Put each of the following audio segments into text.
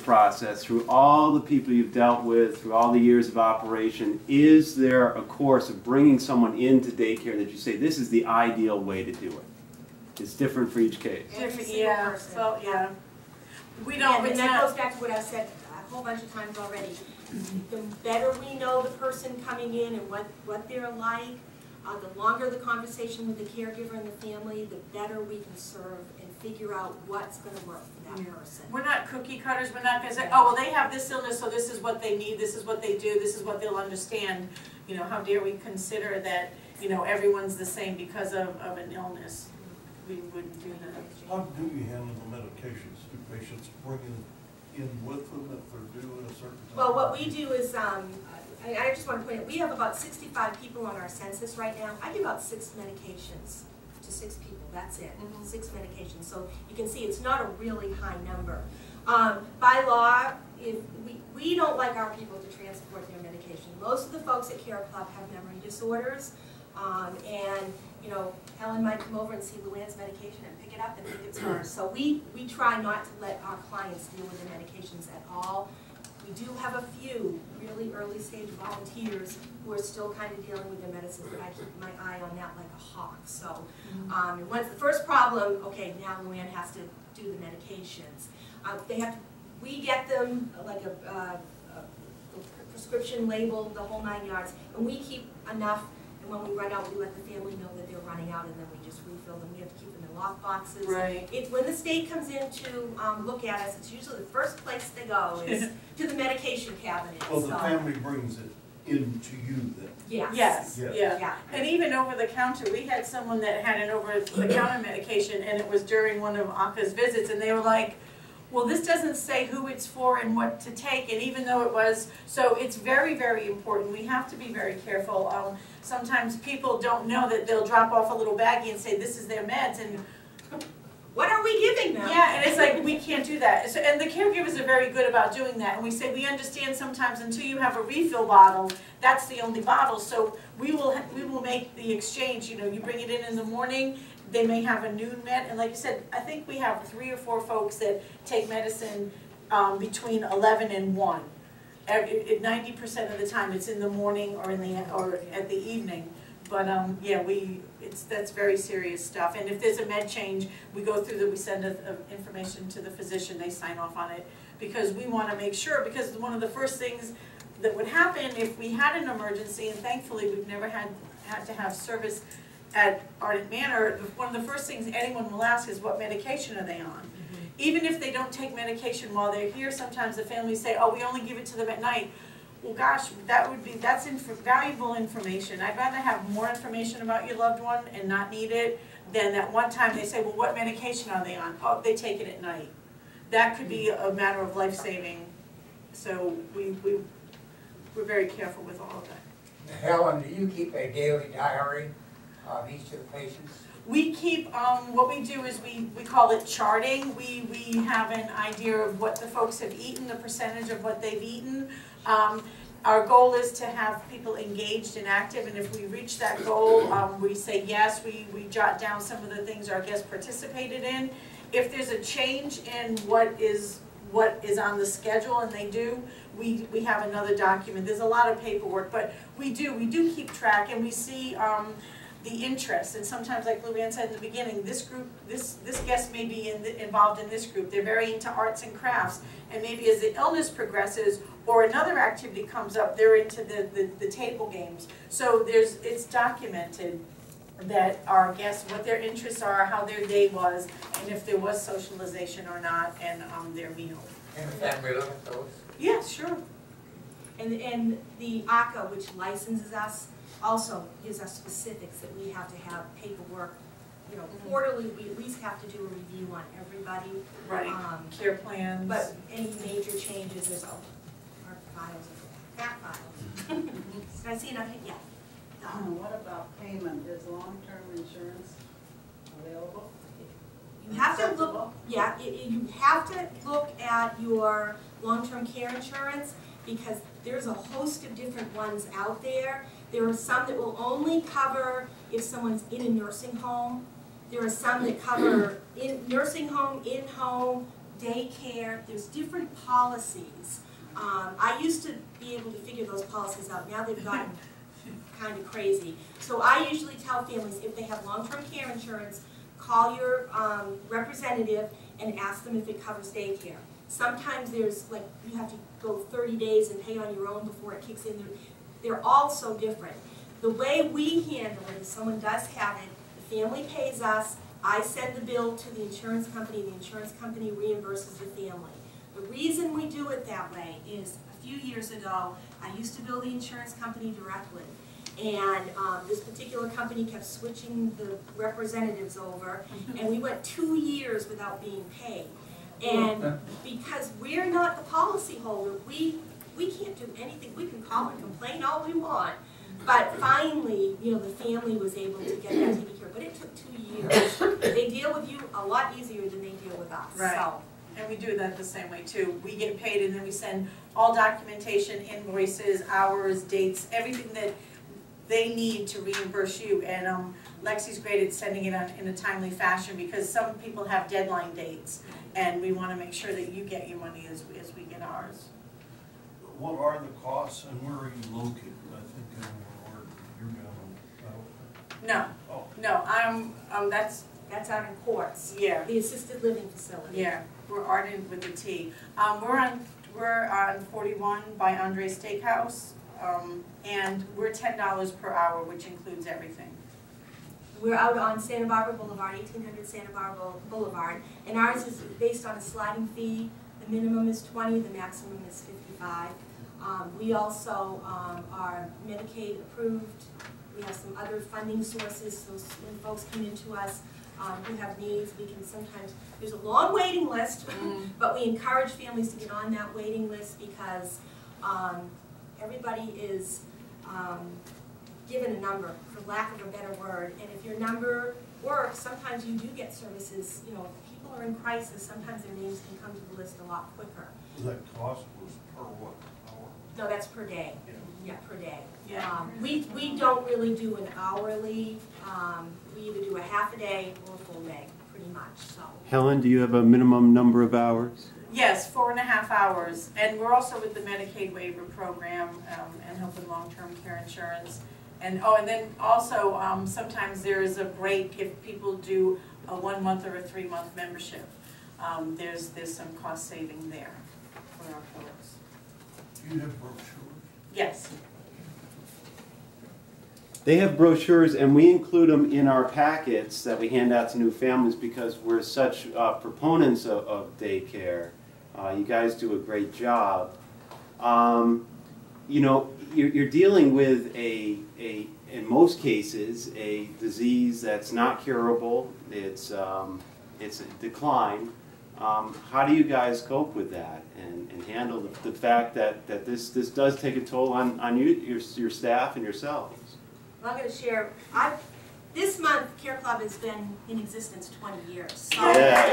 process, through all the people you've dealt with, through all the years of operation, is there a course of bringing someone into daycare that you say this is the ideal way to do it? It's different for each case. Different, yeah. So, yeah. We don't, And that goes back to what I've said a whole bunch of times already. The better we know the person coming in and what they're like, the longer the conversation with the caregiver and the family, the better we can serve and figure out what's going to work for that person. We're not cookie cutters. We're not going to say, oh, well, they have this illness, so this is what they need, this is what they do, this is what they'll understand. You know, how dare we consider that, you know, everyone's the same because of an illness. We wouldn't do that. How do you handle the medications? Do patients bring in with them if they're due at a certain time? Well, what we do is, I just want to point out, we have about 65 people on our census right now. I give out 6 medications to 6 people. That's it, 6 medications. So you can see it's not a really high number. By law, if we don't like our people to transport their medication. Most of the folks at Care Club have memory disorders, and you know, Helen might come over and see Luann's medication and pick it up and think it's hers. So we try not to let our clients deal with their medications at all. We do have a few really early stage volunteers who are still kind of dealing with their medicines, but I keep my eye on that like a hawk. So and once the first problem, okay, now Luann has to do the medications. We get them like a prescription labeled, the whole 9 yards, and we keep enough. And when we run out, we let the family know that they're running out, and then we just refill them. We have to keep them in lock boxes. Right. When the state comes in to look at us, it's usually the first place they go is to the medication cabinet. Well, the family brings it into you then? Yes. Yes, Yes. yeah. And even over the counter, we had someone that had an over the counter medication, and it was during one of Anka's visits, and they were like, well, this doesn't say who it's for and what to take, and even though it was, so it's very, very important. We have to be very careful. Sometimes people don't know that they'll drop off a little baggie and say this is their meds, and what are we giving them? yeah, and it's like, we can't do that. So, and the caregivers are very good about doing that, and we say, we understand sometimes until you have a refill bottle, that's the only bottle, so we will make the exchange. You know, you bring it in the morning, they may have a noon med, and like you said, I think we have 3 or 4 folks that take medicine between 11 and 1. 90% of the time it's in the morning or at the evening. But yeah, that's very serious stuff. And if there's a med change, we go through we send information to the physician, they sign off on it, because we want to make sure, because one of the first things that would happen if we had an emergency, and thankfully we've never had to have service at Ardent Manor, one of the first things anyone will ask is what medication are they on? Even if they don't take medication while they're here, sometimes the families say, oh, we only give it to them at night. Well, gosh, that's valuable information. I'd rather have more information about your loved one and not need it than that one time they say, well, what medication are they on? Oh, they take it at night. That could be a matter of life-saving. So we're very careful with all of that. Helen, do you keep a daily diary of each of the patients? We keep, what we do is we call it charting. We have an idea of what the folks have eaten, the percentage of what they've eaten. Our goal is to have people engaged and active, and if we reach that goal, we say yes, we jot down some of the things our guests participated in. If there's a change in what is on the schedule, and they do, we have another document. There's a lot of paperwork, but we do keep track, and we see the interest. And sometimes, like Luann said in the beginning, this group, this guest may be involved in this group. They're very into arts and crafts, and maybe as the illness progresses or another activity comes up, they're into the table games. So it's documented that our guests, what their interests are, how their day was, and if there was socialization or not, and their meal. And the family look at those? Yeah, sure. And the ACA, which licenses us, also gives us specifics that we have to have paperwork. You know, quarterly, we at least have to do a review on everybody. Right. Care plans. But any major changes, there's our files are fat files. Did I see enough? Yeah. What about payment? Is long-term insurance available? You have to look. Yeah, you have to look at your long-term care insurance, because there's a host of different ones out there. There are some that will only cover if someone's in a nursing home. There are some that cover in nursing home, in-home, daycare, there's different policies. I used to be able to figure those policies out, now they've gotten kind of crazy. So I usually tell families, if they have long-term care insurance, call your representative and ask them if it covers daycare. Sometimes there's, like, you have to go 30 days and pay on your own before it kicks in. They're all so different. The way we handle it is someone does have it, the family pays us, I send the bill to the insurance company reimburses the family. The reason we do it that way is a few years ago, I used to bill the insurance company directly. And this particular company kept switching the representatives over, and we went 2 years without being paid. And because we're not the policyholder, we can't do anything. We can call and complain all we want. But finally, you know, the family was able to get that taken care of. But it took 2 years. They deal with you a lot easier than they deal with us. Right. So. And we do that the same way too. We get paid and then we send all documentation, invoices, hours, dates, everything that they need to reimburse you. And Lexi's great at sending it out in a timely fashion because some people have deadline dates. And we want to make sure that you get your money as we get ours. What are the costs and where are you located? I think you're down on, No, oh, no, That's out in Quartz. yeah. The assisted living facility. Yeah, we're Ardent with the T. We're on 41 by Andre Steakhouse, and we're $10 per hour, which includes everything. We're out on Santa Barbara Boulevard, 1800 Santa Barbara Boulevard, and ours is based on a sliding fee. The minimum is 20, the maximum is 55. We also are Medicaid approved. We have some other funding sources, so when folks come into us who have needs, we can sometimes, there's a long waiting list, but we encourage families to get on that waiting list because everybody is given a number, for lack of a better word, and if your number works, sometimes you do get services. You know, if people are in crisis, sometimes their names can come to the list a lot quicker. that cost was per what, hour? No, that's per day. Yeah. Yeah, per day. Yeah. We don't really do an hourly. We either do a half a day or a full day, pretty much. So. Helen, do you have a minimum number of hours? Yes, 4.5 hours, and we're also with the Medicaid waiver program and helping long-term care insurance. And and then also sometimes there is a break if people do a 1 month or a 3 month membership. There's some cost saving there for our folks. Do you have brochures? Yes. They have brochures, and we include them in our packets that we hand out to new families because we're such proponents of daycare. You guys do a great job. You know, you're dealing with in most cases, a disease that's not curable. It's a decline. How do you guys cope with that and handle the fact that this does take a toll on your staff and yourselves? Well, I'm going to share. This month, Care Club has been in existence 20 years. So, Yeah.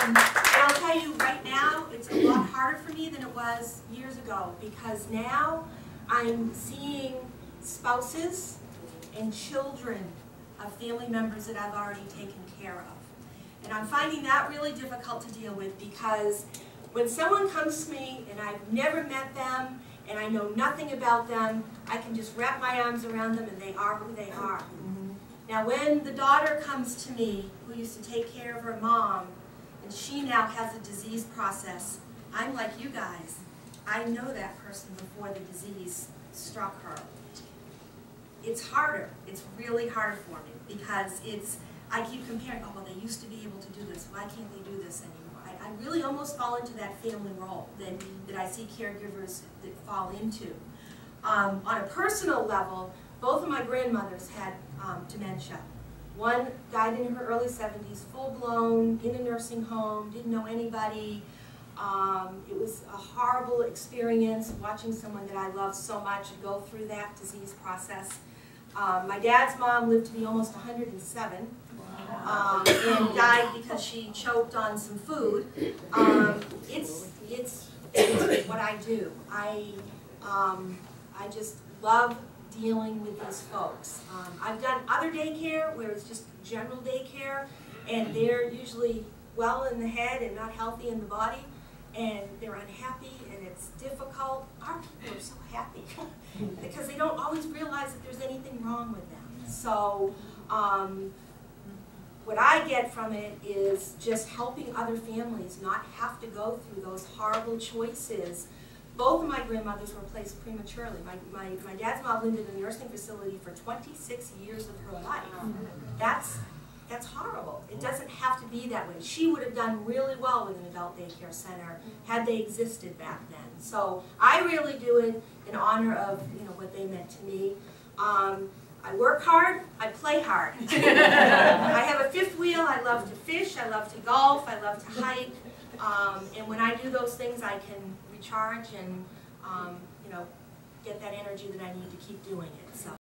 And I'll tell you right now, it's a lot harder for me than it was years ago because now I'm seeing spouses and children of family members that I've already taken care of. And I'm finding that really difficult to deal with because when someone comes to me and I've never met them and I know nothing about them, I can just wrap my arms around them and they are who they are. Now when the daughter comes to me who used to take care of her mom and she now has a disease process, I'm like you guys. I know that person before the disease struck her. It's harder. It's really harder for me because I keep comparing, oh, well, they used to be able to do this. Why can't they do this anymore? I really almost fall into that family role that I see caregivers that fall into. On a personal level, both of my grandmothers had dementia. One died in her early 70s, full-blown, in a nursing home, didn't know anybody. It was a horrible experience watching someone that I love so much go through that disease process. My dad's mom lived to be almost 107 and died because she choked on some food. It's what I do. I just love dealing with these folks. I've done other daycare where it's just general daycare, and they're usually well in the head and not healthy in the body, and they're unhappy and it's difficult. Our people are so happy because they don't always realize that there's anything wrong with them. So what I get from it is just helping other families not have to go through those horrible choices. Both of my grandmothers were placed prematurely. My dad's mom lived in a nursing facility for 26 years of her life. That's horrible. It doesn't have to be that way. She would have done really well with an adult daycare center had they existed back then. So I really do it in honor of what they meant to me. I work hard, I play hard. I have a fifth wheel, I love to fish, I love to golf, I love to hike. And when I do those things, I can recharge and get that energy that I need to keep doing it. So.